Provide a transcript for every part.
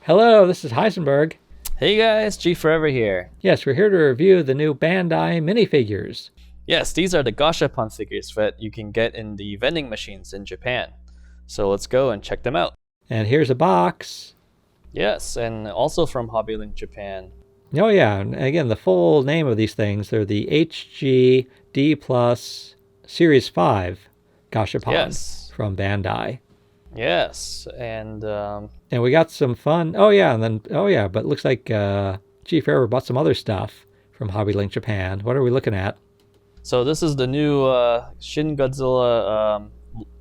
Hello, this is Heisenberg. Hey guys, G Forever here. Yes, we're here to review the new Bandai minifigures. Yes, these are the gashapon figures that you can get in the vending machines in Japan. So let's go and check them out. And here's a box. Yes, and also from HobbyLink Japan. Oh yeah, and again, the full name of these things, they're the HG D Series 5 gashapon from Bandai. Yes, and we got some fun. But it looks like G Forever bought some other stuff from HobbyLink Japan. What are we looking at? So this is the new Shin Godzilla,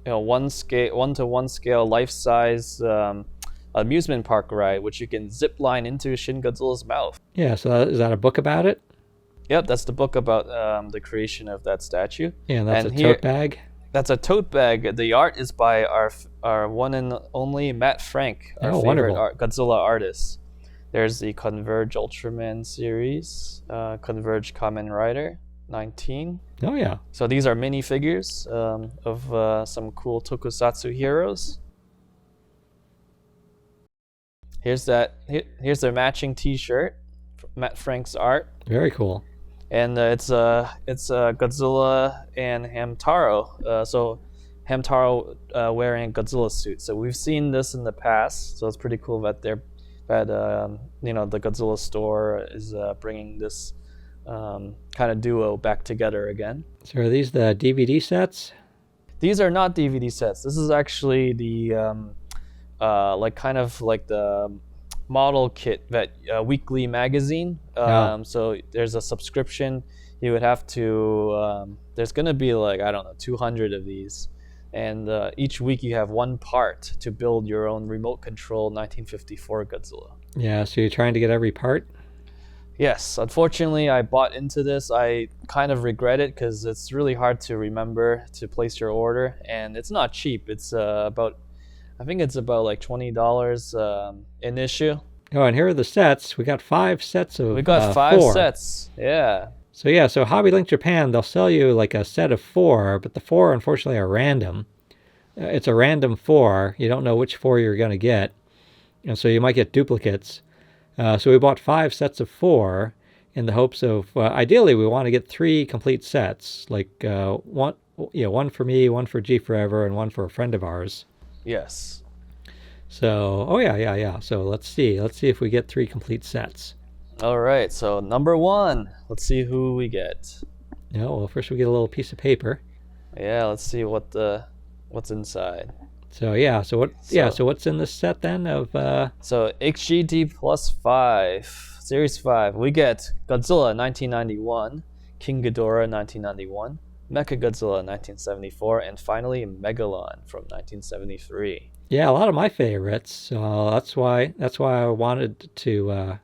1:1 scale life-size amusement park ride, which you can zip line into Shin Godzilla's mouth. Yeah, so is that a book about it? Yep, that's the book about the creation of that statue. Yeah, and that's a tote bag. That's a tote bag. The art is by our one and only Matt Frank, our favorite Godzilla artist. There's the Converge Ultraman series, Converge Kamen Rider 19. Oh yeah. So these are minifigures of some cool tokusatsu heroes. Here's their matching T-shirt, Matt Frank's art. Very cool. And it's Godzilla and Hamtaro. So Hamtaro wearing a Godzilla suit. So we've seen this in the past. So it's pretty cool that the Godzilla store is bringing this kind of duo back together again. So are these the DVD sets? These are not DVD sets. This is actually the the model kit that weekly magazine. So there's a subscription. You would have to. There's gonna be 200 of these, and each week you have one part to build your own remote control 1954 Godzilla. Yeah. So you're trying to get every part. Yes. Unfortunately, I bought into this. I kind of regret it because it's really hard to remember to place your order, and it's not cheap. It's I think it's about like $20 in issue. Oh, and here are the sets. We got 5 sets of. We got 5 4 sets. Yeah. So HobbyLink Japan, they'll sell you like a set of 4, but the 4 unfortunately are random. It's a random 4. You don't know which 4 you're going to get, and so you might get duplicates. So we bought 5 sets of 4 in the hopes of ideally we want to get 3 complete sets, like one for me, one for G Forever, and one for a friend of ours. Yes. So, So let's see if we get 3 complete sets. All right. So number 1, let's see who we get. Well, first we get a little piece of paper. Yeah. Let's see what's inside. So what's in this set then of? So HGD plus 5, Series 5. We get Godzilla 1991, King Ghidorah 1991. Mechagodzilla 1974, and finally Megalon from 1973. Yeah, a lot of my favorites. So that's why I wanted to.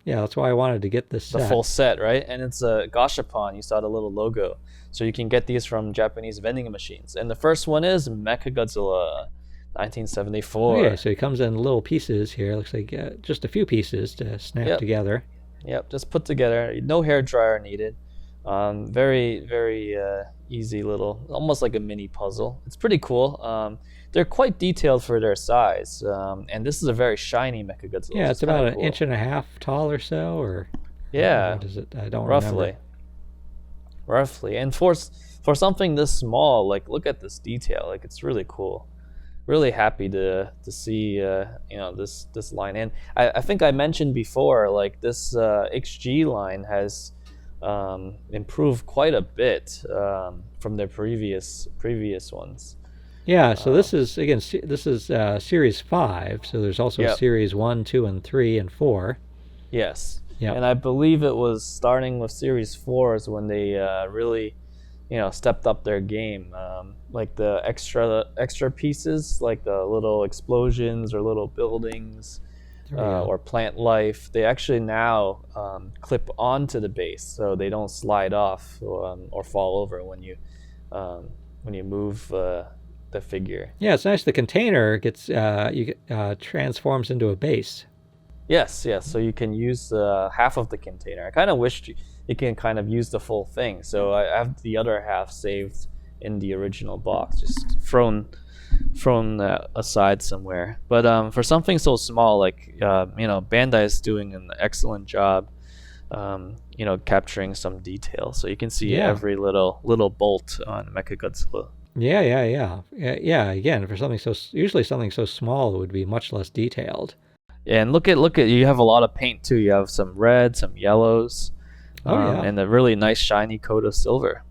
That's why I wanted to get this set. The full set, right? And it's a gashapon. You saw the little logo, so you can get these from Japanese vending machines. And the first one is Mechagodzilla, 1974. Oh, yeah, so it comes in little pieces here. Looks like just a few pieces to snap together. Yep, just put together. No hair dryer needed. Very, very easy little, almost like a mini puzzle. It's pretty cool. They're quite detailed for their size, and this is a very shiny Mechagodzilla. Yeah, it's about an inch and a half tall or so, or what is it? I don't remember. Roughly, and for something this small, look at this detail. It's really cool. Really happy to see this line. And I think I mentioned before, this HG line has improved quite a bit from their previous ones. Yeah, so this is Series 5. So there's also Series 1, 2, and 3, and 4. Yes. Yeah. And I believe it was starting with Series 4 is when they really, stepped up their game. Like the extra pieces, like the little explosions or little buildings. Or plant life, they actually now clip onto the base, so they don't slide off or fall over when you move the figure. Yeah, it's nice. The container gets transforms into a base. Yes. So you can use half of the container. I kind of wished you can kind of use the full thing. So I have the other half saved in the original box, just thrown thrown aside somewhere. But for something so small, like Bandai is doing an excellent job, capturing some detail. So you can see every little bolt on Mechagodzilla. Yeah. Again, for usually something so small, it would be much less detailed. Yeah, and look at you have a lot of paint too. You have some red, some yellows, and a really nice shiny coat of silver.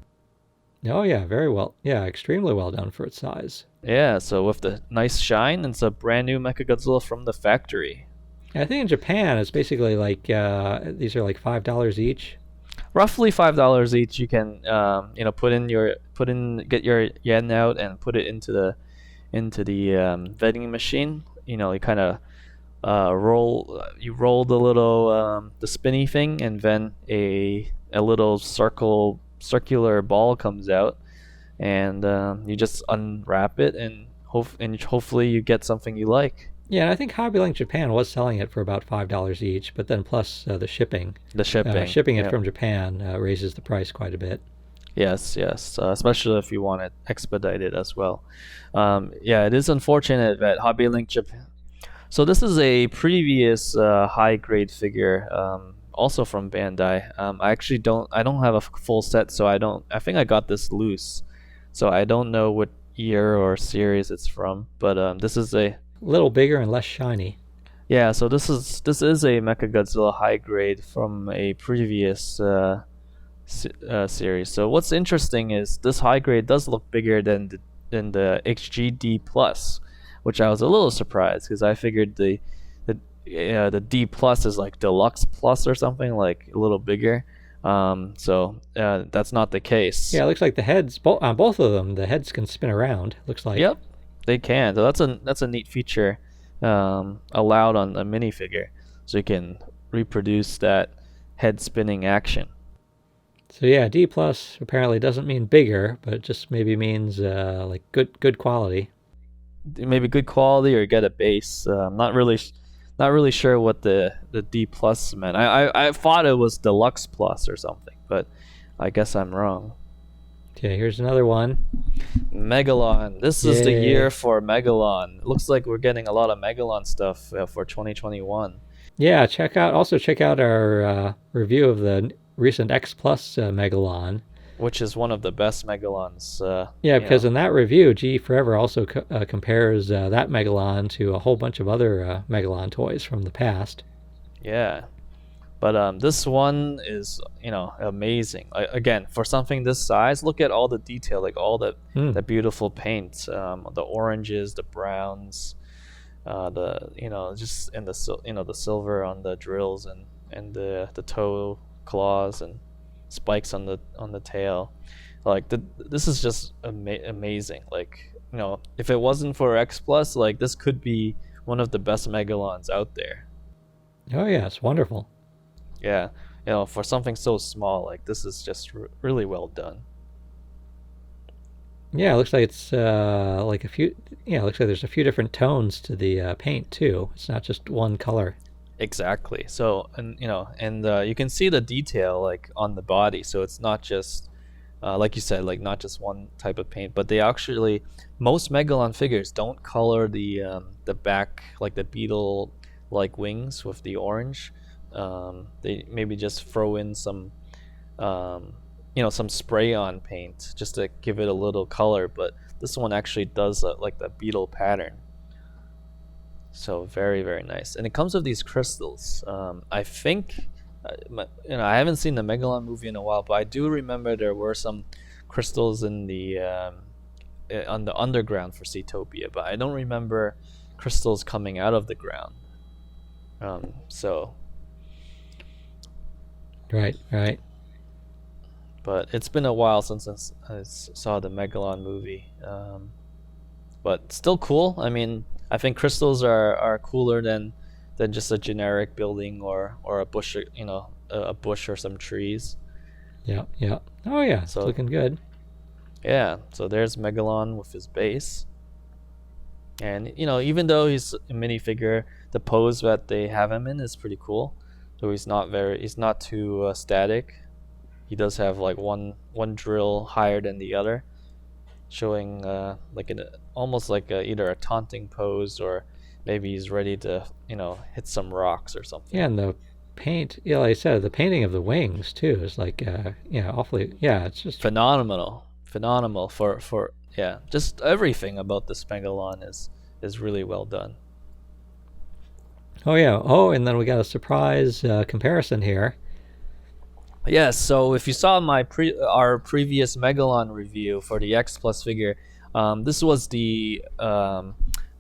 Oh yeah, very well. Yeah, extremely well done for its size. Yeah, so with the nice shine, it's a brand new Mechagodzilla from the factory. I think in Japan it's basically like these are like $5 each. Roughly $5 each. You can get your yen out and put it into the vending machine. You kind of roll the little the spinny thing, and then a little circular ball comes out, and you just unwrap it, and hopefully you get something you like. Yeah, and I think Hobby Link Japan was selling it for about $5 each, but then plus the shipping. Shipping it from Japan raises the price quite a bit. Yes, especially if you want it expedited as well. It is unfortunate that Hobby Link Japan. So this is a previous high-grade figure, also from Bandai. I don't have a full set, so I think I got this loose, so I don't know what year or series it's from. But this is a little bigger and less shiny. Yeah, so this is a Mechagodzilla high grade from a previous series. So what's interesting is this high grade does look bigger than the HG D Plus, which I was a little surprised because I figured the D Plus is like Deluxe Plus or something, like a little bigger. So that's not the case. Yeah, it looks like the heads on both of them. The heads can spin around. Looks like. Yep, they can. So that's a neat feature allowed on a minifigure, so you can reproduce that head spinning action. So yeah, D Plus apparently doesn't mean bigger, but it just maybe means like good quality. Maybe good quality, or get a base. Not really sure what the D Plus meant. I thought it was Deluxe Plus or something, but I guess I'm wrong. Okay, here's another one. Megalon. This is the year for Megalon. It looks like we're getting a lot of Megalon stuff for 2021. Yeah, check out our review of the recent X Plus Megalon, which is one of the best Megalons. Because in that review, G Forever also compares that Megalon to a whole bunch of other Megalon toys from the past. Yeah, but this one is amazing. Again, for something this size, look at all the detail, like all the beautiful paint, the oranges, the browns, just and the silver on the drills and the toe claws and spikes on the tail. Like this is just amazing. Like if it wasn't for X Plus, like this could be one of the best Megalons out there. Oh yeah, it's wonderful. Yeah, for something so small, like this is just really well done. Yeah, it looks like it's like a few. Yeah, it looks like there's a few different tones to the paint too. It's not just one color. Exactly. So and you can see the detail like on the body. So it's not just like you said, like not just one type of paint, but they actually, most Megalon figures don't color the back, like the beetle like wings with the orange. They maybe just throw in some some spray on paint just to give it a little color, but this one actually does like the beetle pattern. So very, very nice. And it comes with these crystals. I think I haven't seen the Megalon movie in a while, but I do remember there were some crystals in the on the underground for Seatopia, but I don't remember crystals coming out of the ground. Right. But it's been a while since I saw the Megalon movie. But still cool. I mean, I think crystals are cooler than just a generic building or a bush, a bush or some trees. Yeah. Oh yeah, so, it's looking good. Yeah, so there's Megalon with his base. And even though he's a minifigure, the pose that they have him in is pretty cool. So he's not too static. He does have like one drill higher than the other. showing like almost like either a taunting pose, or maybe he's ready to hit some rocks or something. Yeah, and the paint, yeah, like I said, the painting of the wings too is like awfully, yeah, it's just phenomenal for yeah, just everything about this Megalon is really well done. Oh yeah. Oh, and then we got a surprise comparison here. Yes, so if you saw our previous Megalon review for the X Plus figure, this was the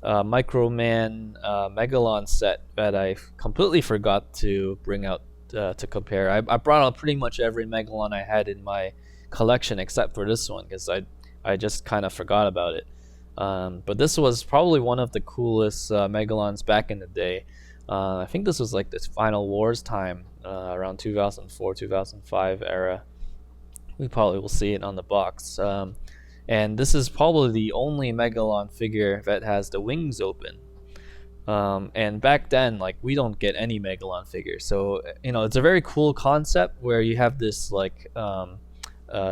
Microman Megalon set that I completely forgot to bring out to compare. I brought out pretty much every Megalon I had in my collection except for this one, because I just kind of forgot about it. But this was probably one of the coolest Megalons back in the day. I think this was like this Final Wars time, around 2004, 2005 era. We probably will see it on the box. And this is probably the only Megalon figure that has the wings open. And back then, like, we don't get any Megalon figures. So, it's a very cool concept where you have this, like,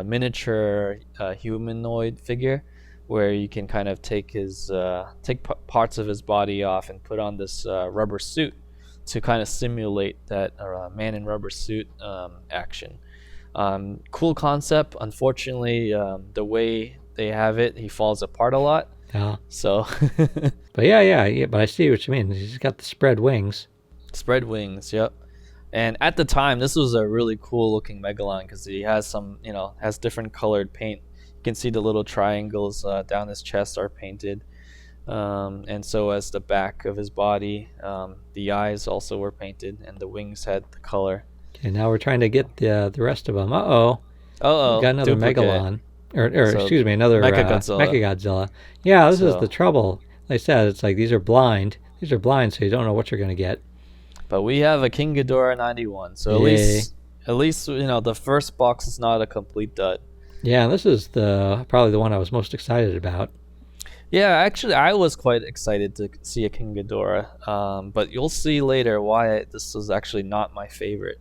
miniature humanoid figure where you can kind of take parts of his body off and put on this rubber suit to kind of simulate that man in rubber suit action. Cool concept. Unfortunately, the way they have it, he falls apart a lot. Yeah. So. But yeah. But I see what you mean. He's got the spread wings. Spread wings. Yep. And at the time, this was a really cool looking Megalon because he has has different colored paint. You can see the little triangles down his chest are painted, and so as the back of his body. The eyes also were painted, and the wings had the color. Okay, now we're trying to get the rest of them. Uh-oh. We got another duplicate. Megalon. Or so, excuse me, another Mechagodzilla. Yeah, this is the trouble. Like I said, it's like these are blind. These are blind, so you don't know what you're going to get. But we have a King Ghidorah 91, so at least the first box is not a complete dud. Yeah, this is probably the one I was most excited about. Yeah, actually, I was quite excited to see a King Ghidorah, but you'll see later why this was actually not my favorite.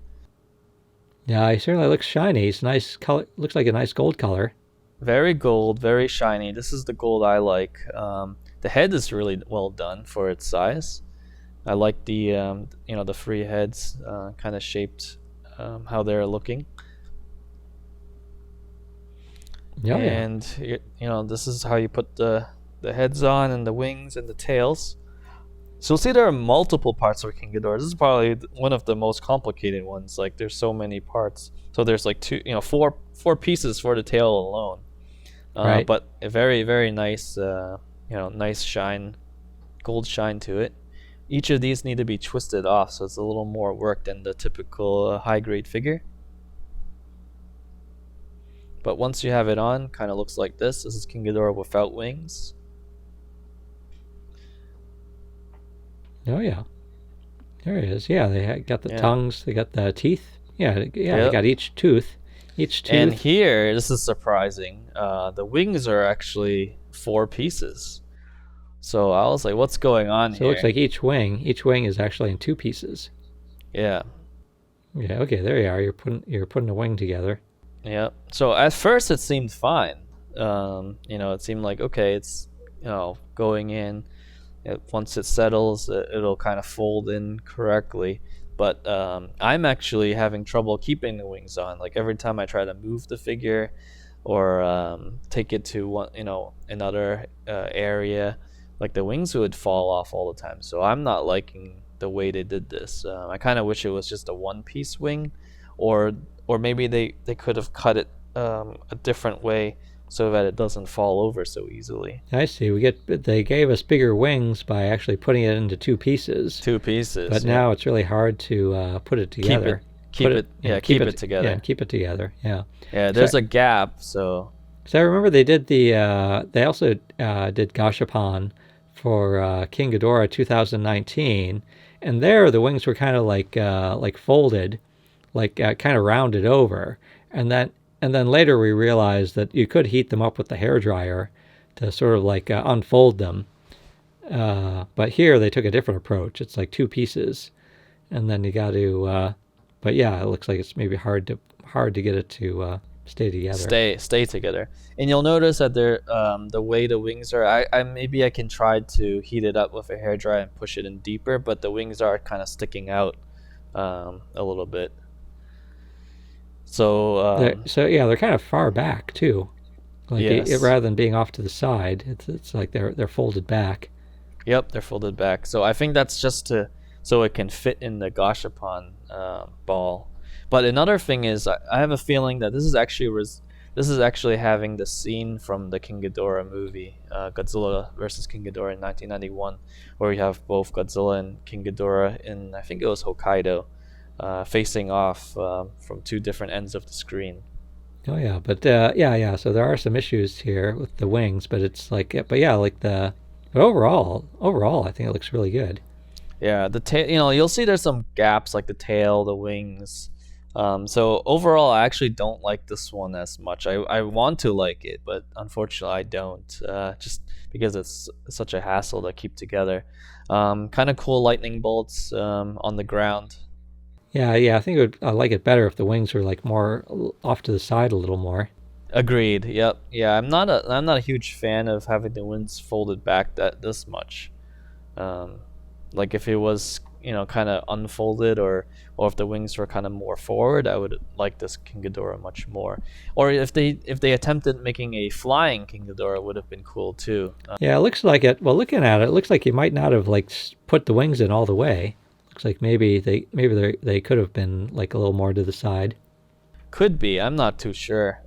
Yeah, he certainly looks shiny. He's nice color. Looks like a nice gold color. Very gold, very shiny. This is the gold I like. The head is really well done for its size. I like the the three heads kind of shaped how they're looking. Yeah. And this is how you put the heads on and the wings and the tails. So you'll see there are multiple parts for King Ghidorah. This is probably one of the most complicated ones. Like there's so many parts. So there's like four pieces for the tail alone. Right. But a very, very nice nice shine, gold shine to it. Each of these need to be twisted off, so it's a little more work than the typical high-grade figure. But once you have it on, kind of looks like this. This is King Ghidorah without wings. Oh yeah, there he is. Yeah, they got the tongues. They got the teeth. Yeah. They got each tooth. And here, this is surprising. The wings are actually 4 pieces. So I was like, what's going on here? So it looks like each wing is actually in 2 pieces. Yeah. Yeah, okay, there you are. You're putting a wing together. Yeah. So at first it seemed fine. It seemed like, okay, it's going in. Once it settles, it'll kind of fold in correctly. But I'm actually having trouble keeping the wings on. Like every time I try to move the figure or take it to another area, like the wings would fall off all the time. So I'm not liking the way they did this. I kind of wish it was just a one-piece wing, or maybe they could have cut it a different way so that it doesn't fall over so easily. I see. They gave us bigger wings by actually putting it into 2 pieces. 2 pieces. But now it's really hard to put it together. Keep it together. Yeah, keep it together. Yeah. Yeah, there's a gap, so. So I remember they did they also did gashapon for King Ghidorah 2019, and there the wings were kind of like folded, like kind of rounded over, and then later we realized that you could heat them up with the hairdryer to sort of like unfold them. But here they took a different approach. It's like 2 pieces, and then you got to. But yeah, it looks like it's maybe hard to get it to stay together. Stay together. And you'll notice that they're the way the wings are. I maybe I can try to heat it up with a hairdryer and push it in deeper, but the wings are kind of sticking out a little bit. So they're kind of far back too. Like yes. rather than being off to the side, it's like they're folded back. Yep, they're folded back. So I think that's just so it can fit in the gashapon ball. But another thing is, I have a feeling that this is actually having the scene from the King Ghidorah movie, Godzilla versus King Ghidorah in 1991, where we have both Godzilla and King Ghidorah in, I think it was Hokkaido, facing off from two different ends of the screen. Oh yeah, but yeah. So there are some issues here with the wings, but it's like, but overall, I think it looks really good. Yeah, the tail. You'll see there's some gaps, like the tail, the wings. So overall, I actually don't like this one as much. I want to like it, but unfortunately, I don't. Just because it's such a hassle to keep together. Kind of cool lightning bolts on the ground. Yeah. I think I like it better if the wings were like more off to the side a little more. Agreed. Yep. Yeah, I'm not a huge fan of having the wings folded back this much. Like if it was kind of unfolded, or if the wings were kind of more forward, I would like this King Ghidorah much more. Or if they attempted making a flying King Ghidorah, would have been cool too. Yeah, it looks like it. Well, looking at it, it looks like you might not have like put the wings in all the way. Looks like maybe they could have been like a little more to the side. Could be. I'm not too sure.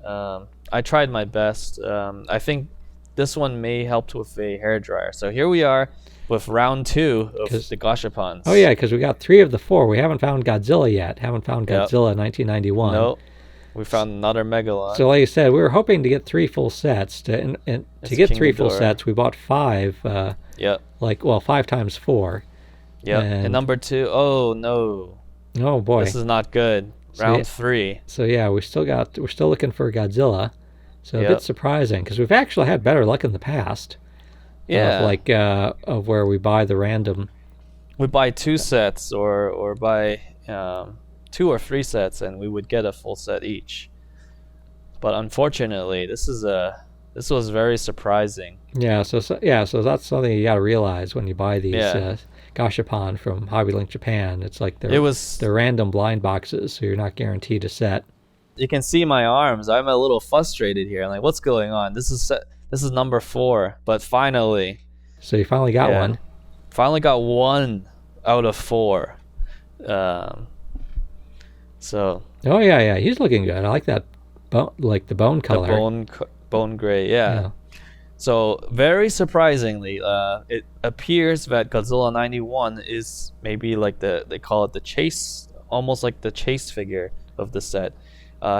I tried my best. I think this one may help with a hairdryer. So here we are with round 2 of the gashapons. Oh yeah, because we got 3 of the 4. We haven't found Godzilla yet. Haven't found Godzilla 1991. Nope. We found another Megalon. So like you said, we were hoping to get 3 full sets. To get 3 full sets, we bought 5. Yep. 5 times 4. Yep. And number 2. Oh no. Oh boy. This is not good. Round 3. So yeah, we're still looking for Godzilla. So a bit surprising, because we've actually had better luck in the past. Yeah. Of where we buy the random. We buy 2 sets or buy 2 or 3 sets, and we would get a full set each. But unfortunately, this was very surprising. Yeah. So that's something you got to realize when you buy these gashapon from Hobby Link Japan. It's like they're random blind boxes, so you're not guaranteed a set. You can see my arms. I'm a little frustrated here. I'm like, what's going on? This is number 4, but finally. So you finally got one. Finally got 1 out of 4. So. Oh yeah, he's looking good. I like that, like the bone color. The bone gray, yeah. So very surprisingly, it appears that Godzilla 91 is maybe like they call it the chase, almost like the chase figure of the set.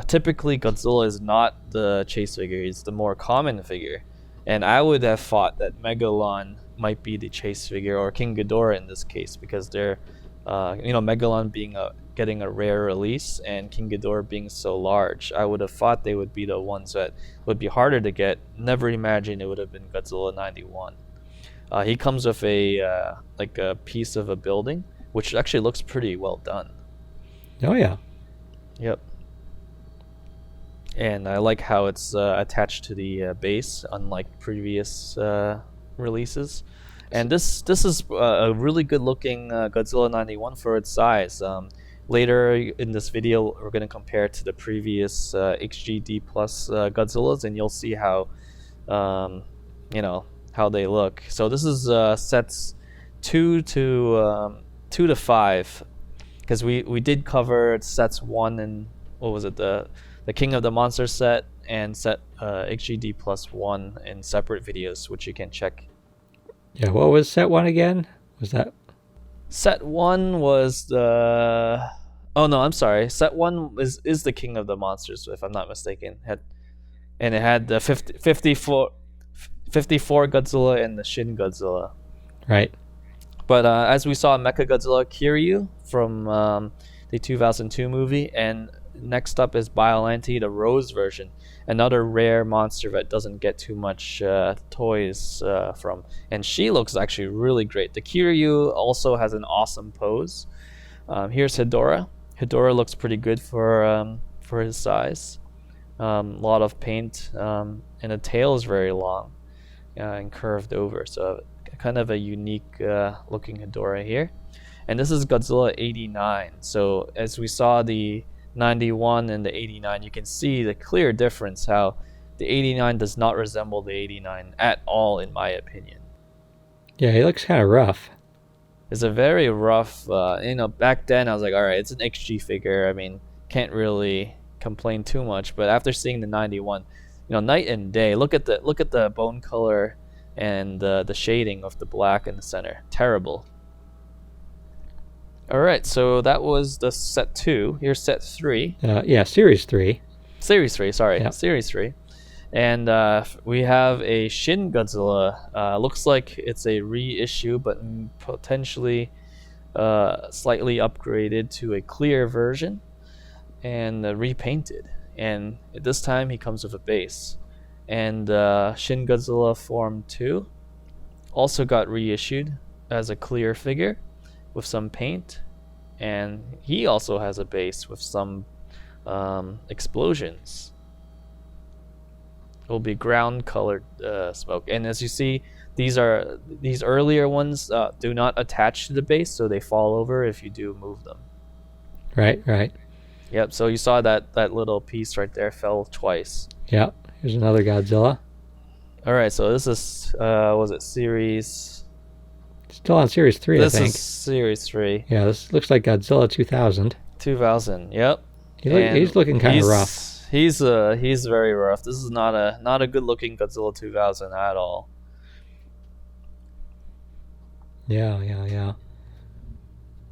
Typically, Godzilla is not the chase figure; it's the more common figure. And I would have thought that Megalon might be the chase figure, or King Ghidorah in this case, because they're, Megalon getting a rare release, and King Ghidorah being so large. I would have thought they would be the ones that would be harder to get. Never imagined it would have been Godzilla 91. He comes with a piece of a building, which actually looks pretty well done. Oh yeah. Yep. And I like how it's attached to the base, unlike previous releases. And this is a really good looking Godzilla 91 for its size. Later in this video, we're going to compare it to the previous HGD Plus Godzillas, and you'll see how how they look. So this is sets 2 to 5, because we did cover sets 1 and what was it, the King of the Monsters set, and set HGD Plus 1 in separate videos, which you can check. Yeah, what was set 1 again? Was that? Set 1 was the... Oh no, I'm sorry. Set 1 is the King of the Monsters, if I'm not mistaken. And it had the 54 Godzilla and the Shin Godzilla. Right. But as we saw, Mechagodzilla Kiryu from the 2002 movie, and next up is Biollante the Rose version, another rare monster that doesn't get too much toys from, and she looks actually really great. The Kiryu also has an awesome pose. Here's Hedorah. Hedorah looks pretty good for his size. A lot of paint, and the tail is very long and curved over. So kind of a unique looking Hedorah here. And this is Godzilla 89. So as we saw the 91 and the 89, you can see the clear difference how the 89 does not resemble the 89 at all, in my opinion. Yeah, he looks kind of rough. It's a very rough, back then I was like, all right, it's an XG figure. I mean, can't really complain too much. But after seeing the 91, night and day. Look at the bone color and the shading of the black in the center. Terrible. All right, so that was the set 2. Here's set 3. Yeah, series 3. Series 3, sorry. Yep. Series 3. And we have a Shin Godzilla. Looks like it's a reissue, but potentially slightly upgraded to a clear version and repainted. And this time he comes with a base. And Shin Godzilla Form 2 also got reissued as a clear figure with some paint, and he also has a base with some explosions. It will be ground colored smoke, and as you see, these earlier ones do not attach to the base, so they fall over if you do move them. Right. Yep, so you saw that little piece right there fell twice. Yep, here's another Godzilla. All right, so this is was it series? Still on series 3, I think. This is series 3. Yeah, this looks like Godzilla 2000. 2000, yep. He's looking kind of rough. He's very rough. This is not a good looking Godzilla 2000 at all. Yeah.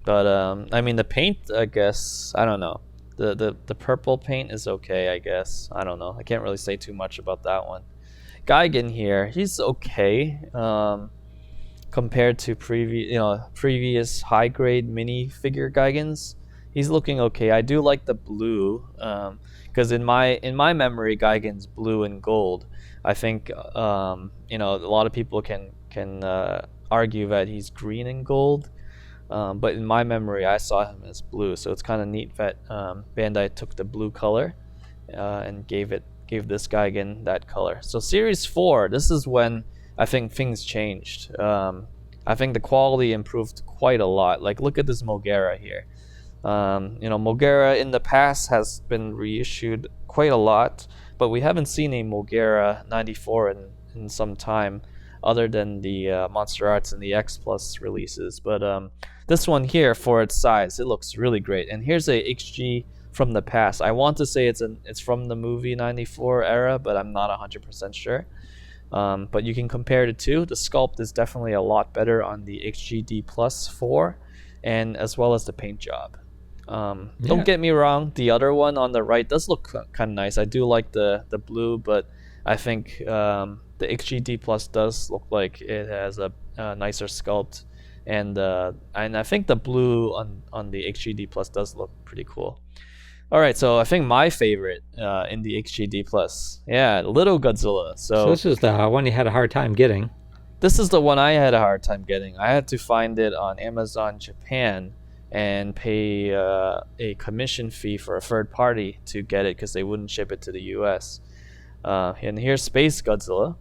But I mean, the paint, I guess, I don't know. The purple paint is okay, I guess. I don't know. I can't really say too much about that one. Gigan here, he's okay. Compared to previous high grade mini figure Gigans, he's looking okay. I do like the blue, because in my memory, Gigan's blue and gold. I think a lot of people can argue that he's green and gold, but in my memory, I saw him as blue. So it's kind of neat that Bandai took the blue color and gave this Gigan that color. So Series 4, this is when I think things changed. I think the quality improved quite a lot. Like, look at this Mogera here. Mogera in the past has been reissued quite a lot, but we haven't seen a Mogera 94 in some time, other than the Monster Arts and the X Plus releases. But this one here, for its size, it looks really great. And here's a XG from the past. I want to say it's from the movie 94 era, but I'm not 100% sure. But you can compare the two. The sculpt is definitely a lot better on the XG D Plus 4, and as well as the paint job. Don't get me wrong, the other one on the right does look kind of nice. I do like the blue, but I think the XG D Plus does look like it has a nicer sculpt, and I think the blue on the XG D Plus does look pretty cool. All right, so I think my favorite in the XG D Plus, Little Godzilla. So this is the one you had a hard time getting. This is the one I had a hard time getting. I had to find it on Amazon Japan and pay a commission fee for a third party to get it because they wouldn't ship it to the US. And here's Space Godzilla.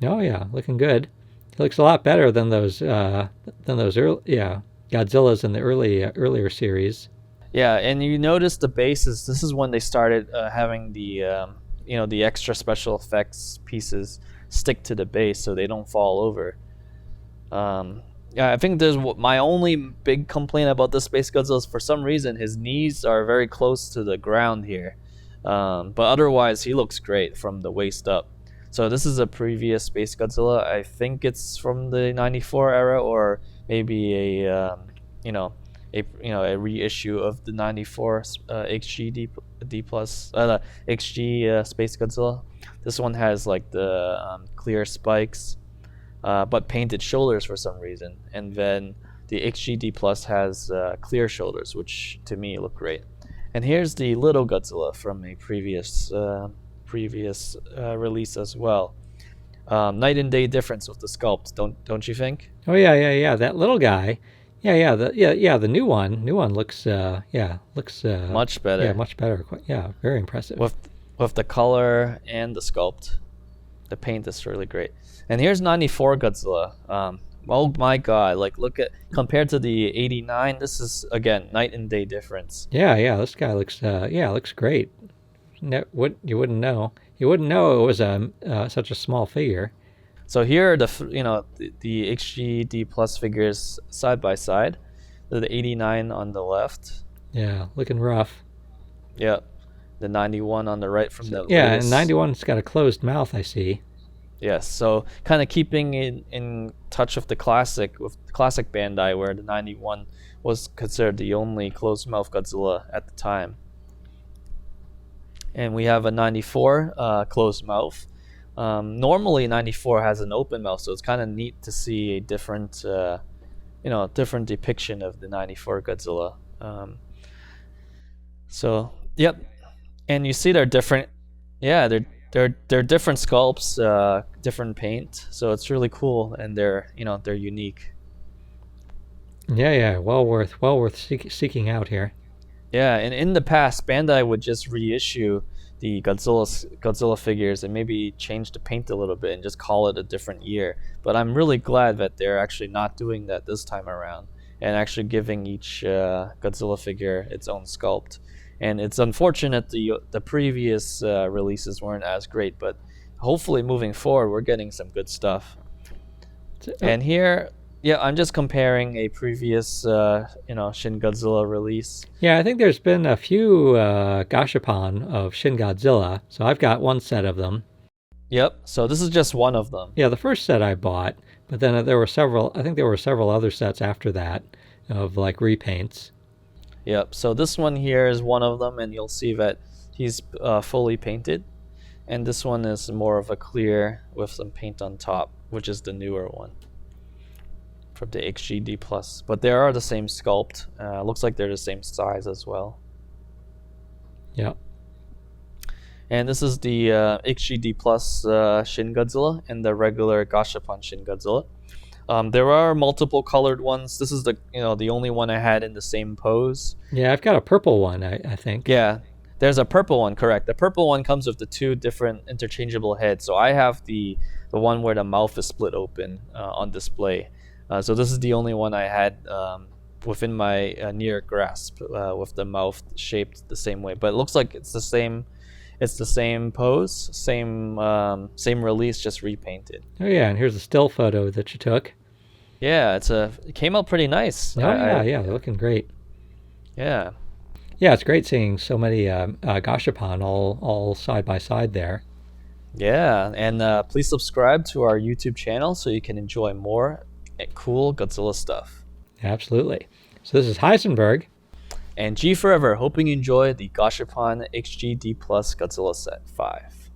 Oh yeah, looking good. It looks a lot better than those early, Godzillas in the earlier series. Yeah, and you notice the bases. This is when they started having the the extra special effects pieces stick to the base so they don't fall over. I think there's my only big complaint about this Space Godzilla is for some reason his knees are very close to the ground here, but otherwise he looks great from the waist up. So this is a previous Space Godzilla. I think it's from the 94 era, or maybe a reissue of the 94 XG D Plus XG Space Godzilla. This one has like the clear spikes, but painted shoulders for some reason, and then the XG D Plus has clear shoulders, which to me look great. And here's the Little Godzilla from a previous release as well. Night and day difference with the sculpt, don't you think? Oh yeah. That little guy, The new one looks Much better. Yeah, much better. Yeah, very impressive. With the color and the sculpt, the paint is really great. And here's 94 Godzilla. Oh my God! Like, look at, compared to the 89, this is again night and day difference. Yeah, this guy looks looks great. No, you wouldn't know. You wouldn't know it was such a small figure. So here are the HGD Plus figures side by side. The 89 on the left. Yeah, looking rough. Yeah, the 91 on the right from the latest. And 91's got a closed mouth, I see. Yes, so kind of keeping in touch with classic Bandai, where the 91 was considered the only closed mouth Godzilla at the time. And we have a 94 closed mouth. Normally 94 has an open mouth, so it's kind of neat to see a different different depiction of the 94 Godzilla. So yep, and you see they're different. Yeah, they're different sculpts, different paint, so it's really cool, and they're unique. Yeah, well worth seeking out here. Yeah, and in the past, Bandai would just reissue the Godzilla figures and maybe change the paint a little bit and just call it a different year. But I'm really glad that they're actually not doing that this time around and actually giving each Godzilla figure its own sculpt. And it's unfortunate the previous releases weren't as great, but hopefully moving forward, we're getting some good stuff. And here, yeah, I'm just comparing a previous, Shin Godzilla release. Yeah, I think there's been a few gashapon of Shin Godzilla, so I've got one set of them. Yep, so this is just one of them. Yeah, the first set I bought, but then there were several other sets after that of like repaints. Yep, so this one here is one of them, and you'll see that he's fully painted. And this one is more of a clear with some paint on top, which is the newer one from the HGD Plus. But they are the same sculpt. Looks like they're the same size as well. Yeah. And this is the HGD Plus Shin Godzilla and the regular Gashapon Shin Godzilla. There are multiple colored ones. This is the only one I had in the same pose. Yeah, I've got a purple one, I think. Yeah, there's a purple one, correct. The purple one comes with the two different interchangeable heads. So I have the one where the mouth is split open on display. So this is the only one I had within my near grasp with the mouth shaped the same way. But it looks like it's the same. It's the same pose, same release, just repainted. Oh yeah, and here's a still photo that you took. Yeah, it came out pretty nice. Oh yeah, they're looking great. Yeah. Yeah, it's great seeing so many gashapon all side by side there. Yeah, and please subscribe to our YouTube channel so you can enjoy more cool Godzilla stuff. Absolutely. So this is Heisenberg. And G Forever, hoping you enjoy the Gashapon HG D Plus Godzilla Set 5.